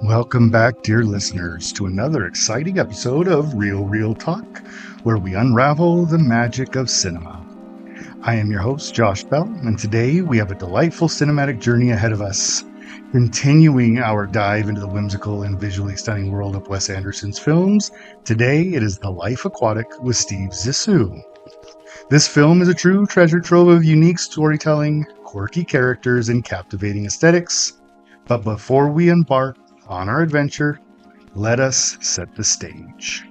Welcome back, dear listeners, to another exciting episode of Real Talk, where we unravel the magic of cinema. I am your host, Josh Bell, and today we have a delightful cinematic journey ahead of us, continuing our dive into the whimsical and visually stunning world of Wes Anderson's films. Today it is The Life Aquatic with Steve Zissou. This film is a true treasure trove of unique storytelling, quirky characters, and captivating aesthetics. But before we embark on our adventure, let us set the stage.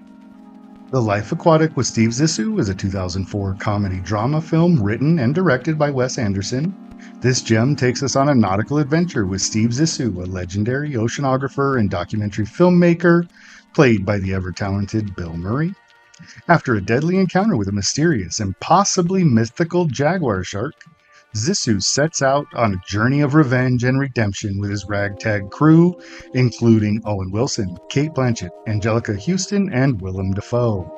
The Life Aquatic with Steve Zissou is a 2004 comedy drama film written and directed by Wes Anderson. This gem takes us on a nautical adventure with Steve Zissou, a legendary oceanographer and documentary filmmaker, played by the ever-talented Bill Murray. After a deadly encounter with a mysterious and possibly mythical jaguar shark, Zissou sets out on a journey of revenge and redemption with his ragtag crew, including Owen Wilson, Cate Blanchett, Angelica Houston, and Willem Dafoe.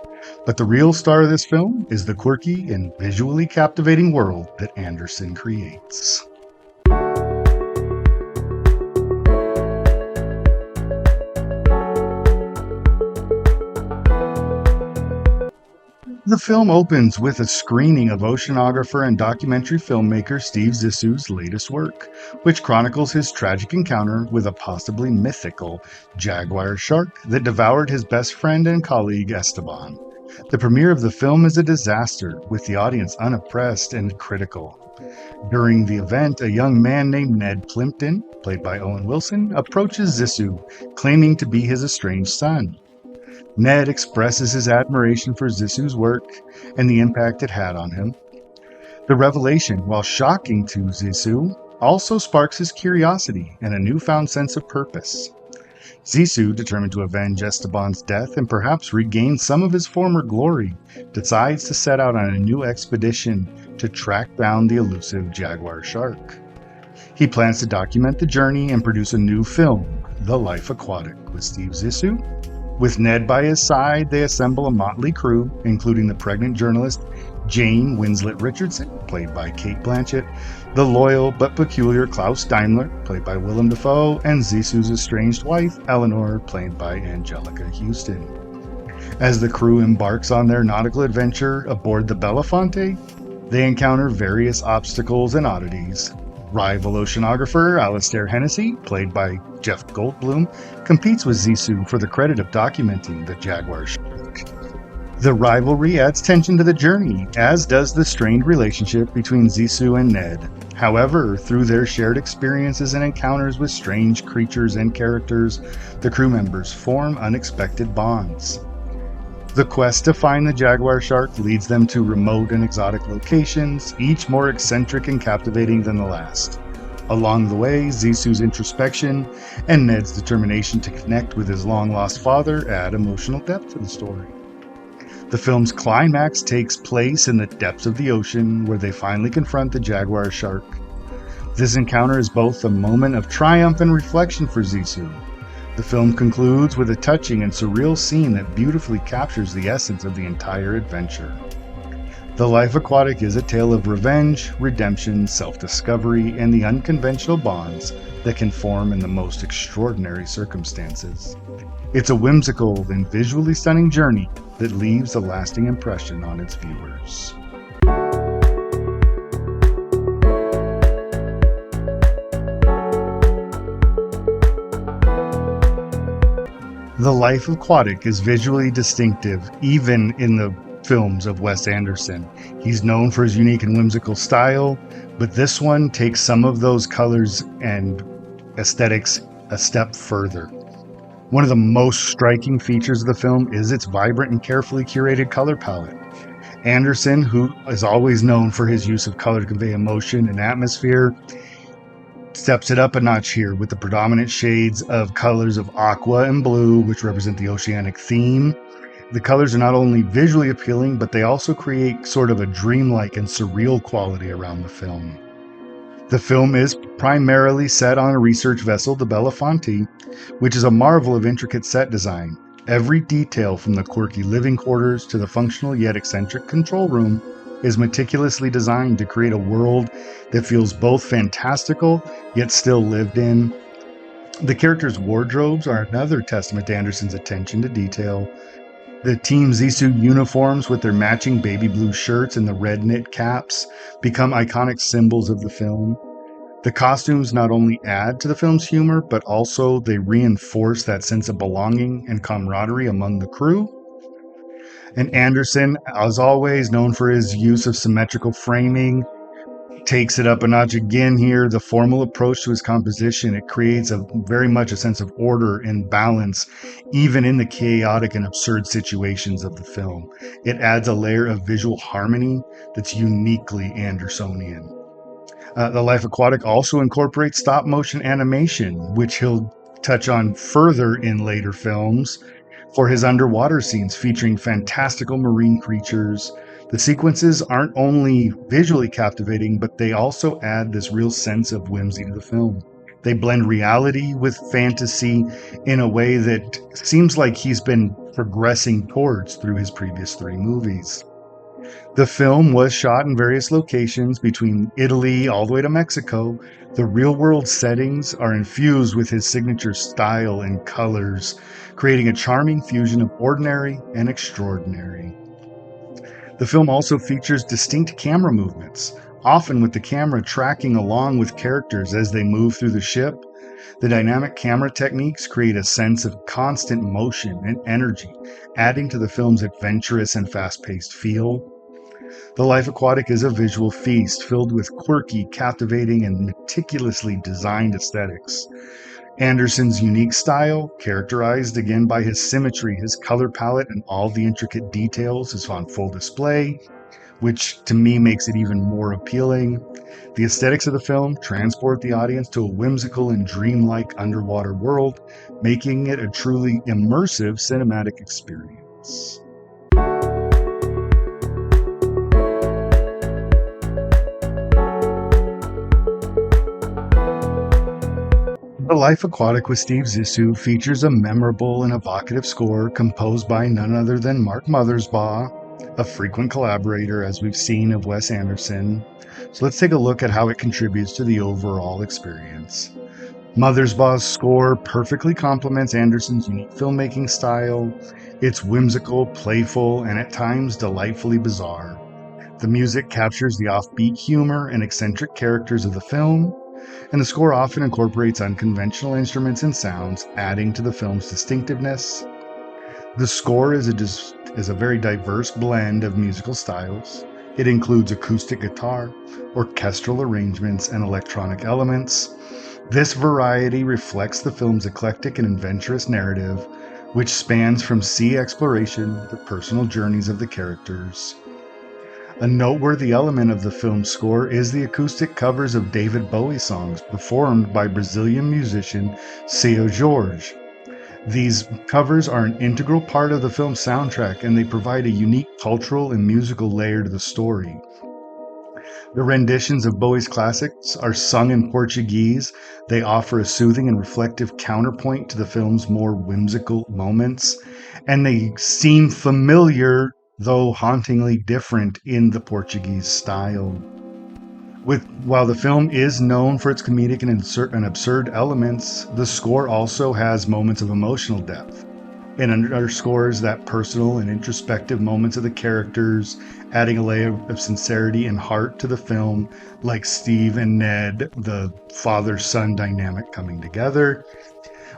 But the real star of this film is the quirky and visually captivating world that Anderson creates. The film opens with a screening of oceanographer and documentary filmmaker Steve Zissou's latest work, which chronicles his tragic encounter with a possibly mythical jaguar shark that devoured his best friend and colleague Esteban. The premiere of the film is a disaster, with the audience unimpressed and critical. During the event, a young man named Ned Plimpton, played by Owen Wilson, approaches Zissou, claiming to be his estranged son. Ned expresses his admiration for Zissou's work and the impact it had on him. The revelation, while shocking to Zissou, also sparks his curiosity and a newfound sense of purpose. Zissou, determined to avenge Esteban's death and perhaps regain some of his former glory, decides to set out on a new expedition to track down the elusive jaguar shark. He plans to document the journey and produce a new film, The Life Aquatic, with Steve Zissou. With Ned by his side, they assemble a motley crew, including the pregnant journalist Jane Winslet Richardson, played by Cate Blanchett, the loyal but peculiar Klaus Daimler, played by Willem Dafoe, and Zissou's estranged wife, Eleanor, played by Angelica Houston. As the crew embarks on their nautical adventure aboard the Belafonte, they encounter various obstacles and oddities. Rival oceanographer Alastair Hennessy, played by Jeff Goldblum, competes with Zissou for the credit of documenting the jaguar shark. The rivalry adds tension to the journey, as does the strained relationship between Zissou and Ned. However, through their shared experiences and encounters with strange creatures and characters, the crew members form unexpected bonds. The quest to find the jaguar shark leads them to remote and exotic locations, each more eccentric and captivating than the last. Along the way, Zissou's introspection and Ned's determination to connect with his long-lost father add emotional depth to the story. The film's climax takes place in the depths of the ocean, where they finally confront the jaguar shark. This encounter is both a moment of triumph and reflection for Zissou. The film concludes with a touching and surreal scene that beautifully captures the essence of the entire adventure. The Life Aquatic is a tale of revenge, redemption, self-discovery, and the unconventional bonds that can form in the most extraordinary circumstances. It's a whimsical and visually stunning journey that leaves a lasting impression on its viewers. The Life Aquatic is visually distinctive, even in the films of Wes Anderson. He's known for his unique and whimsical style, but this one takes some of those colors and aesthetics a step further. One of the most striking features of the film is its vibrant and carefully curated color palette. Anderson, who is always known for his use of color to convey emotion and atmosphere, steps it up a notch here with the predominant shades of colors of aqua and blue, which represent the oceanic theme. The colors are not only visually appealing, but they also create sort of a dreamlike and surreal quality around the film. The film is primarily set on a research vessel, the Belafonte, which is a marvel of intricate set design. Every detail, from the quirky living quarters to the functional yet eccentric control room, is meticulously designed to create a world that feels both fantastical yet still lived in. The characters' wardrobes are another testament to Anderson's attention to detail. The Team Zissou uniforms with their matching baby blue shirts and the red knit caps become iconic symbols of the film. The costumes not only add to the film's humor, but also they reinforce that sense of belonging and camaraderie among the crew. And Anderson, as always, known for his use of symmetrical framing, takes it up a notch again here. The formal approach to his composition, it creates a very much a sense of order and balance, even in the chaotic and absurd situations of the film. It adds a layer of visual harmony that's uniquely Andersonian. The Life Aquatic also incorporates stop motion animation, which he'll touch on further in later films for his underwater scenes featuring fantastical marine creatures. The sequences aren't only visually captivating, but they also add this real sense of whimsy to the film. They blend reality with fantasy in a way that seems like he's been progressing towards through his previous three movies. The film was shot in various locations between Italy all the way to Mexico. The real world settings are infused with his signature style and colors, creating a charming fusion of ordinary and extraordinary. The film also features distinct camera movements, often with the camera tracking along with characters as they move through the ship. The dynamic camera techniques create a sense of constant motion and energy, adding to the film's adventurous and fast-paced feel. The Life Aquatic is a visual feast filled with quirky, captivating, and meticulously designed aesthetics. Anderson's unique style, characterized again by his symmetry, his color palette, and all the intricate details, is on full display, which to me makes it even more appealing. The aesthetics of the film transport the audience to a whimsical and dreamlike underwater world, making it a truly immersive cinematic experience. The Life Aquatic with Steve Zissou features a memorable and evocative score composed by none other than Mark Mothersbaugh, a frequent collaborator, as we've seen, of Wes Anderson. So let's take a look at how it contributes to the overall experience. Mothersbaugh's score perfectly complements Anderson's unique filmmaking style. It's whimsical, playful, and at times delightfully bizarre. The music captures the offbeat humor and eccentric characters of the film, and the score often incorporates unconventional instruments and sounds, adding to the film's distinctiveness. The score is a very diverse blend of musical styles. It includes acoustic guitar, orchestral arrangements, and electronic elements. This variety reflects the film's eclectic and adventurous narrative, which spans from sea exploration to personal journeys of the characters. A noteworthy element of the film's score is the acoustic covers of David Bowie songs performed by Brazilian musician Seu Jorge. These covers are an integral part of the film's soundtrack, and they provide a unique cultural and musical layer to the story. The renditions of Bowie's classics are sung in Portuguese. They offer a soothing and reflective counterpoint to the film's more whimsical moments, and they seem familiar, though hauntingly different in the Portuguese style. While the film is known for its comedic and absurd elements, the score also has moments of emotional depth. It underscores that personal and introspective moments of the characters, adding a layer of sincerity and heart to the film, like Steve and Ned, the father-son dynamic coming together.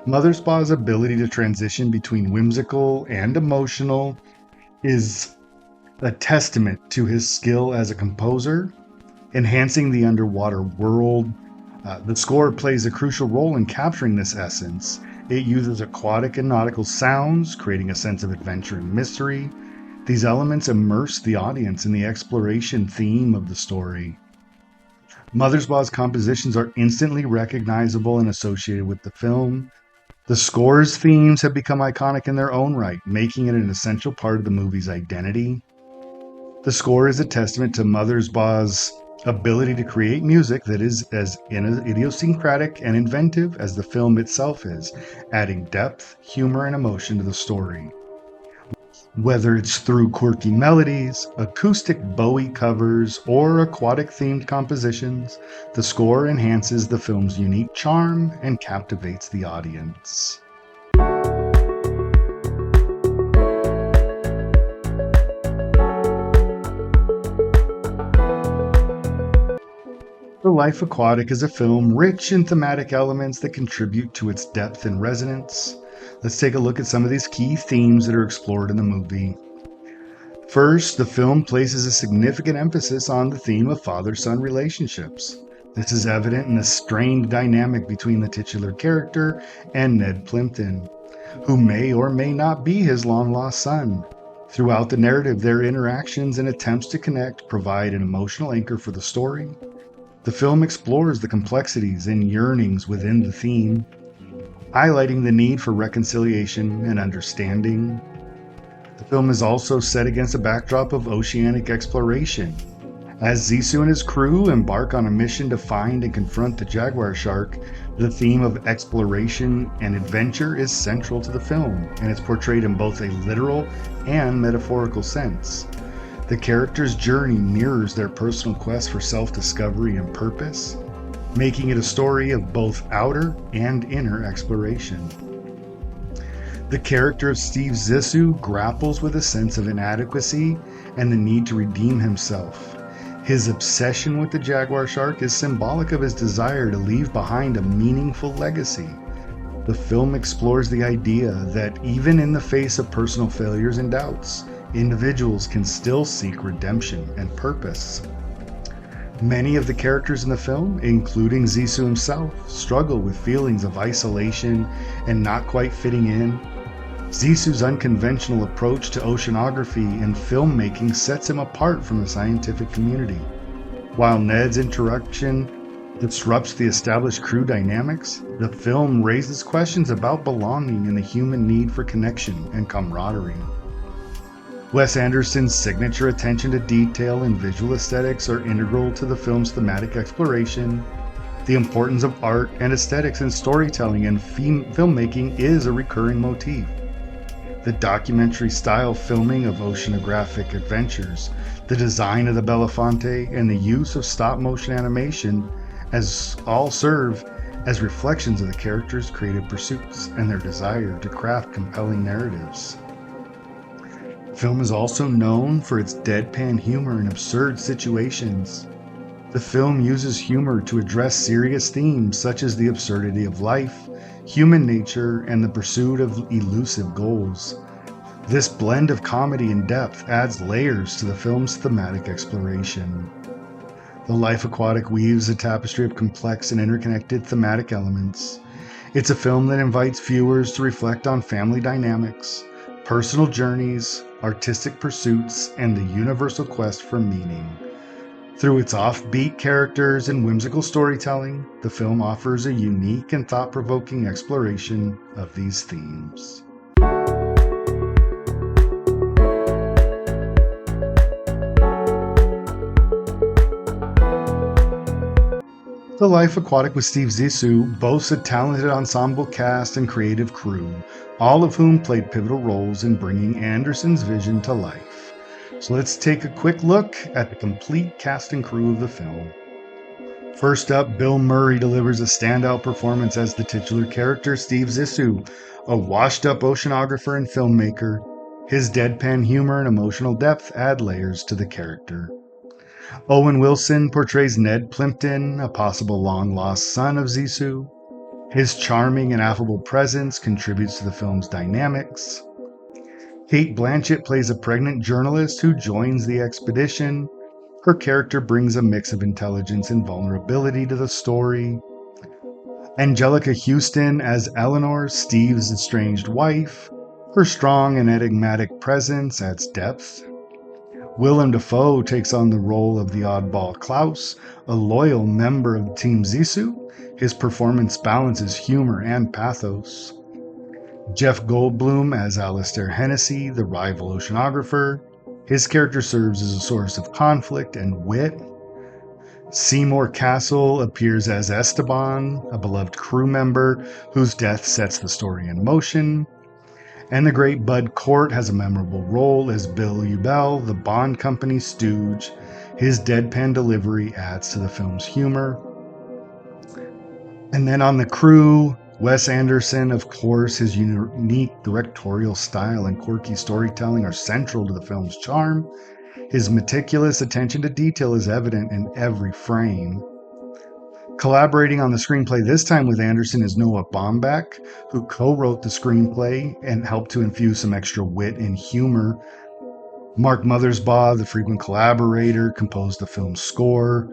Mothersbaugh's ability to transition between whimsical and emotional is a testament to his skill as a composer, enhancing the underwater world. The score plays a crucial role in capturing this essence. It uses aquatic and nautical sounds, creating a sense of adventure and mystery. These elements immerse the audience in the exploration theme of the story. Mothersbaugh's compositions are instantly recognizable and associated with the film. The score's themes have become iconic in their own right, making it an essential part of the movie's identity. The score is a testament to Mothersbaugh's ability to create music that is as idiosyncratic and inventive as the film itself is, adding depth, humor, and emotion to the story. Whether it's through quirky melodies, acoustic Bowie covers, or aquatic themed compositions, the score enhances the film's unique charm and captivates the audience. The Life Aquatic is a film rich in thematic elements that contribute to its depth and resonance. Let's take a look at some of these key themes that are explored in the movie. First, the film places a significant emphasis on the theme of father-son relationships. This is evident in the strained dynamic between the titular character and Ned Plimpton, who may or may not be his long-lost son. Throughout the narrative, their interactions and attempts to connect provide an emotional anchor for the story. The film explores the complexities and yearnings within the theme, highlighting the need for reconciliation and understanding. The film is also set against a backdrop of oceanic exploration. As Zissou and his crew embark on a mission to find and confront the jaguar shark, the theme of exploration and adventure is central to the film, and it's portrayed in both a literal and metaphorical sense. The character's journey mirrors their personal quest for self-discovery and purpose, making it a story of both outer and inner exploration. The character of Steve Zissou grapples with a sense of inadequacy and the need to redeem himself. His obsession with the jaguar shark is symbolic of his desire to leave behind a meaningful legacy. The film explores the idea that even in the face of personal failures and doubts, individuals can still seek redemption and purpose. Many of the characters in the film, including Zissou himself, struggle with feelings of isolation and not quite fitting in. Zissou's unconventional approach to oceanography and filmmaking sets him apart from the scientific community, while Ned's introduction disrupts the established crew dynamics. The film raises questions about belonging and the human need for connection and camaraderie. Wes Anderson's signature attention to detail and visual aesthetics are integral to the film's thematic exploration. The importance of art and aesthetics in storytelling and filmmaking is a recurring motif. The documentary-style filming of oceanographic adventures, the design of the Belafonte, and the use of stop-motion animation all serve as reflections of the characters' creative pursuits and their desire to craft compelling narratives. The film is also known for its deadpan humor in absurd situations. The film uses humor to address serious themes such as the absurdity of life, human nature, and the pursuit of elusive goals. This blend of comedy and depth adds layers to the film's thematic exploration. The Life Aquatic weaves a tapestry of complex and interconnected thematic elements. It's a film that invites viewers to reflect on family dynamics, personal journeys, artistic pursuits, and the universal quest for meaning. Through its offbeat characters and whimsical storytelling, the film offers a unique and thought-provoking exploration of these themes. The Life Aquatic with Steve Zissou boasts a talented ensemble cast and creative crew, all of whom played pivotal roles in bringing Anderson's vision to life. So let's take a quick look at the complete cast and crew of the film. First up, Bill Murray delivers a standout performance as the titular character, Steve Zissou, a washed-up oceanographer and filmmaker. His deadpan humor and emotional depth add layers to the character. Owen Wilson portrays Ned Plimpton, a possible long-lost son of Zissou. His charming and affable presence contributes to the film's dynamics. Cate Blanchett plays a pregnant journalist who joins the expedition. Her character brings a mix of intelligence and vulnerability to the story. Angelica Houston as Eleanor, Steve's estranged wife. Her strong and enigmatic presence adds depth. Willem Dafoe takes on the role of the oddball Klaus, a loyal member of Team Zissou. His performance balances humor and pathos. Jeff Goldblum as Alistair Hennessy, the rival oceanographer. His character serves as a source of conflict and wit. Seymour Castle appears as Esteban, a beloved crew member whose death sets the story in motion. And the great Bud Cort has a memorable role as Bill Ubell, the Bond company stooge. His deadpan delivery adds to the film's humor. And then on the crew, Wes Anderson, of course, his unique directorial style and quirky storytelling are central to the film's charm. His meticulous attention to detail is evident in every frame. Collaborating on the screenplay this time with Anderson is Noah Baumbach, who co-wrote the screenplay and helped to infuse some extra wit and humor. Mark Mothersbaugh, the frequent collaborator, composed the film's score.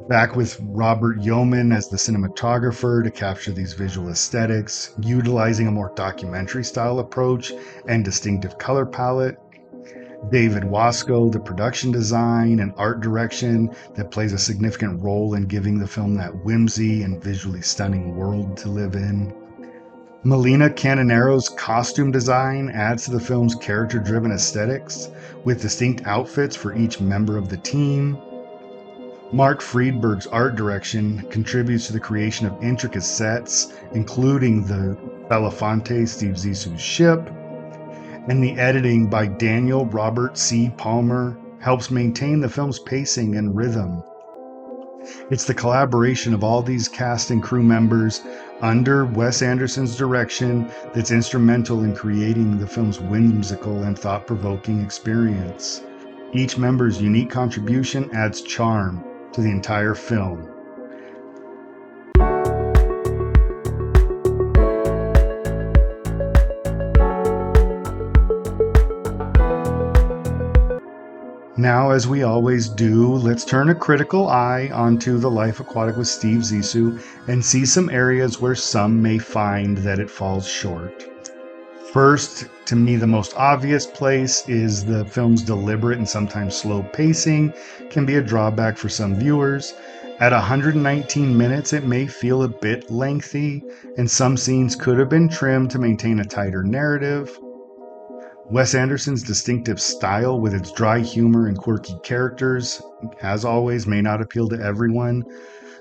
Back with Robert Yeoman as the cinematographer to capture these visual aesthetics, utilizing a more documentary-style approach and distinctive color palette. David Wasco, the production design and art direction that plays a significant role in giving the film that whimsy and visually stunning world to live in. Melina Cananero's costume design adds to the film's character-driven aesthetics, with distinct outfits for each member of the team. Mark Friedberg's art direction contributes to the creation of intricate sets, including the Belafonte, Steve Zissou's ship. And the editing by Daniel Robert C. Palmer helps maintain the film's pacing and rhythm. It's the collaboration of all these cast and crew members under Wes Anderson's direction that's instrumental in creating the film's whimsical and thought-provoking experience. Each member's unique contribution adds charm to the entire film. Now, as we always do, let's turn a critical eye onto The Life Aquatic with Steve Zissou and see some areas where some may find that it falls short. First, to me, the most obvious place is the film's deliberate and sometimes slow pacing can be a drawback for some viewers. At 119 minutes, it may feel a bit lengthy, and some scenes could have been trimmed to maintain a tighter narrative. Wes Anderson's distinctive style with its dry humor and quirky characters, as always, may not appeal to everyone.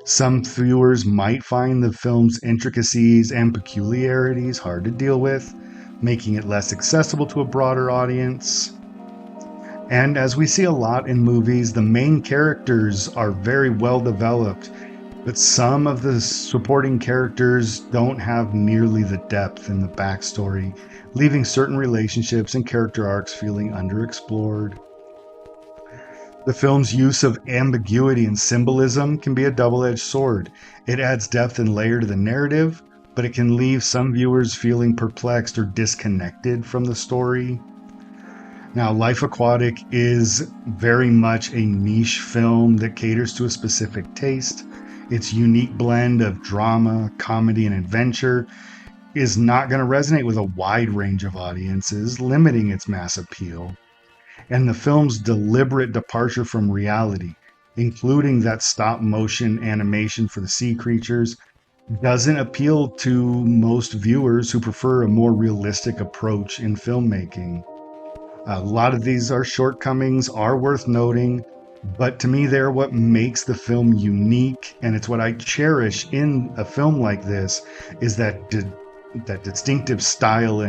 Some viewers might find the film's intricacies and peculiarities hard to deal with, making it less accessible to a broader audience. And as we see a lot in movies, the main characters are very well developed, but some of the supporting characters don't have nearly the depth in the backstory, leaving certain relationships and character arcs feeling underexplored. The film's use of ambiguity and symbolism can be a double-edged sword. It adds depth and layer to the narrative, but it can leave some viewers feeling perplexed or disconnected from the story. Now, Life Aquatic is very much a niche film that caters to a specific taste. Its unique blend of drama, comedy, and adventure is not going to resonate with a wide range of audiences, limiting its mass appeal. And the film's deliberate departure from reality, including that stop-motion animation for the sea creatures, doesn't appeal to most viewers who prefer a more realistic approach in filmmaking. A lot of these shortcomings are worth noting, but to me they're what makes the film unique, and it's what I cherish in a film like this, is that distinctive style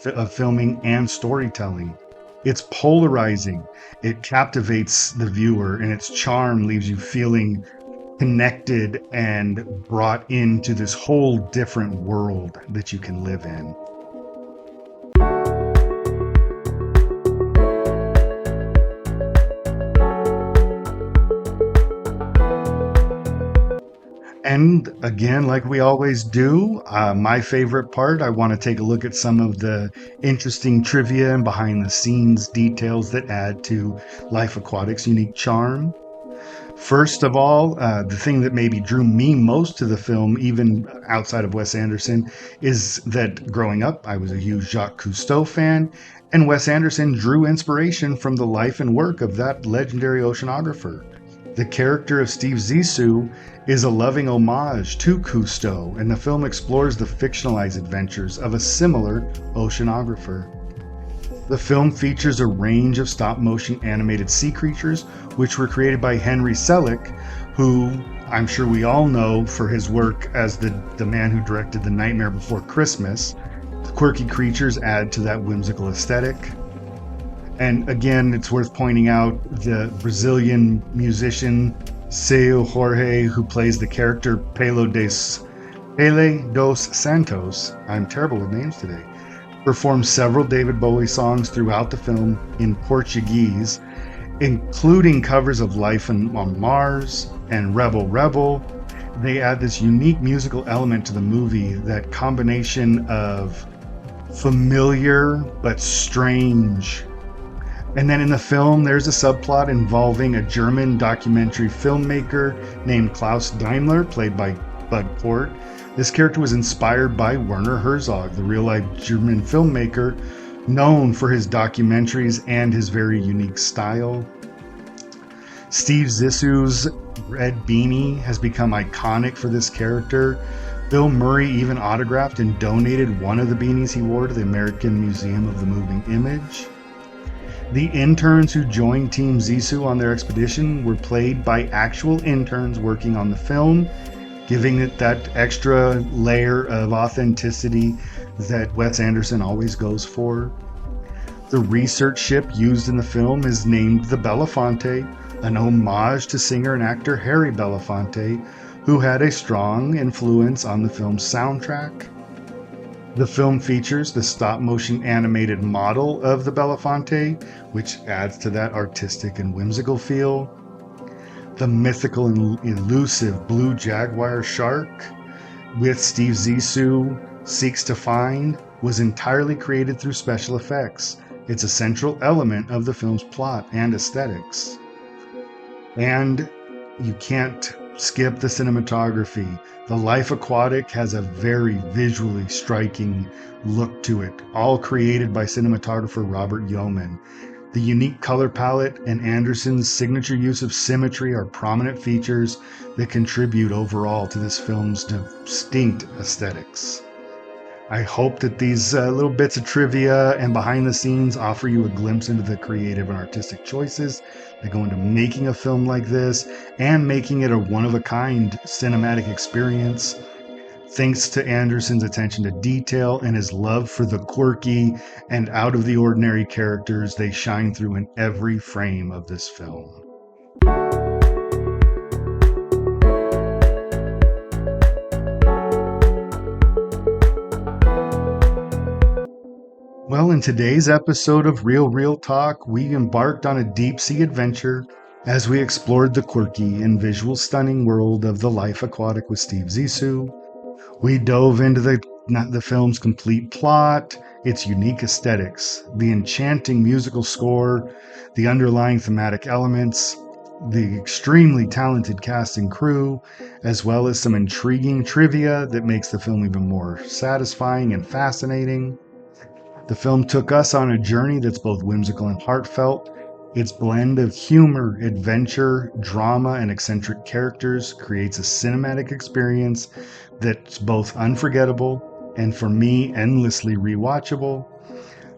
of filming and storytelling. It's polarizing, it captivates the viewer, and its charm leaves you feeling connected and brought into this whole different world that you can live in. And again, like we always do, my favorite part, I want to take a look at some of the interesting trivia and behind the scenes details that add to Life Aquatic's unique charm. First of all, the thing that maybe drew me most to the film, even outside of Wes Anderson, is that growing up, I was a huge Jacques Cousteau fan, and Wes Anderson drew inspiration from the life and work of that legendary oceanographer. The character of Steve Zissou is a loving homage to Cousteau, and the film explores the fictionalized adventures of a similar oceanographer. The film features a range of stop-motion animated sea creatures, which were created by Henry Selick, who I'm sure we all know for his work as the man who directed The Nightmare Before Christmas. quirky creatures add to that whimsical aesthetic. And again, it's worth pointing out the Brazilian musician Seu Jorge, who plays the character Pele dos Santos, I'm terrible with names today, performed several David Bowie songs throughout the film in Portuguese, including covers of Life on Mars and Rebel Rebel. They add this unique musical element to the movie, that combination of familiar but strange. And then in the film, there's a subplot involving a German documentary filmmaker named Klaus Daimler, played by Bud Port. This character was inspired by Werner Herzog, the real-life German filmmaker, known for his documentaries and his very unique style. Steve Zissou's red beanie has become iconic for this character. Bill Murray even autographed and donated one of the beanies he wore to the American Museum of the Moving Image. The interns who joined Team Zissou on their expedition were played by actual interns working on the film, giving it that extra layer of authenticity that Wes Anderson always goes for. The research ship used in the film is named the Belafonte, an homage to singer and actor Harry Belafonte, who had a strong influence on the film's soundtrack. The film features the stop-motion animated model of the Belafonte, which adds to that artistic and whimsical feel. The mythical and elusive blue jaguar shark, with Steve Zissou seeks to find, was entirely created through special effects. It's a central element of the film's plot and aesthetics. And you can't skip the cinematography. The Life Aquatic has a very visually striking look to it, all created by cinematographer Robert Yeoman. The unique color palette and Anderson's signature use of symmetry are prominent features that contribute overall to this film's distinct aesthetics. I hope that these little bits of trivia and behind the scenes offer you a glimpse into the creative and artistic choices that go into making a film like this and making it a one-of-a-kind cinematic experience. Thanks to Anderson's attention to detail and his love for the quirky and out-of-the-ordinary characters, they shine through in every frame of this film. Well, in today's episode of Real Talk, we embarked on a deep-sea adventure as we explored the quirky and visual stunning world of The Life Aquatic with Steve Zissou. We dove into the film's complete plot, its unique aesthetics, the enchanting musical score, the underlying thematic elements, the extremely talented cast and crew, as well as some intriguing trivia that makes the film even more satisfying and fascinating. The film took us on a journey that's both whimsical and heartfelt. Its blend of humor, adventure, drama, and eccentric characters creates a cinematic experience that's both unforgettable and, for me, endlessly rewatchable.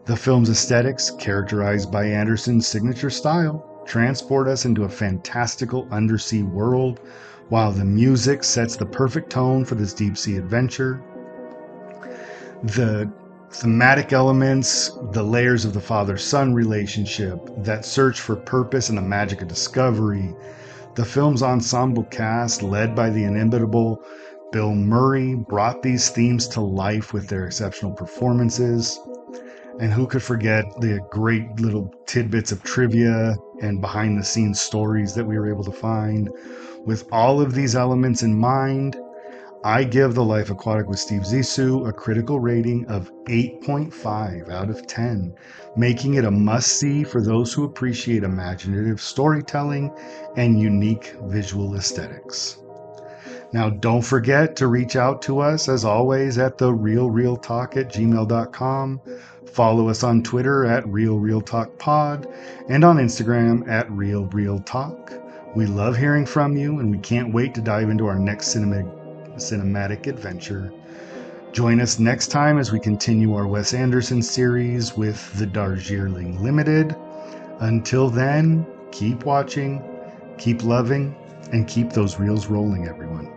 The film's aesthetics, characterized by Anderson's signature style, transport us into a fantastical undersea world, while the music sets the perfect tone for this deep-sea adventure. The thematic elements, the layers of the father-son relationship, that search for purpose and the magic of discovery, the film's ensemble cast, led by the inimitable Bill Murray, brought these themes to life with their exceptional performances. And who could forget the great little tidbits of trivia and behind-the-scenes stories that we were able to find. With all of these elements in mind, I give The Life Aquatic with Steve Zissou a critical rating of 8.5 out of 10, making it a must-see for those who appreciate imaginative storytelling and unique visual aesthetics. Now, don't forget to reach out to us, as always, at therealrealtalk@gmail.com. Follow us on Twitter at RealRealTalkPod and on Instagram at RealRealTalk. We love hearing from you, and we can't wait to dive into our next cinematic adventure. Join us next time as we continue our Wes Anderson series with The Darjeeling Limited. Until then, keep watching, keep loving, and keep those reels rolling, everyone.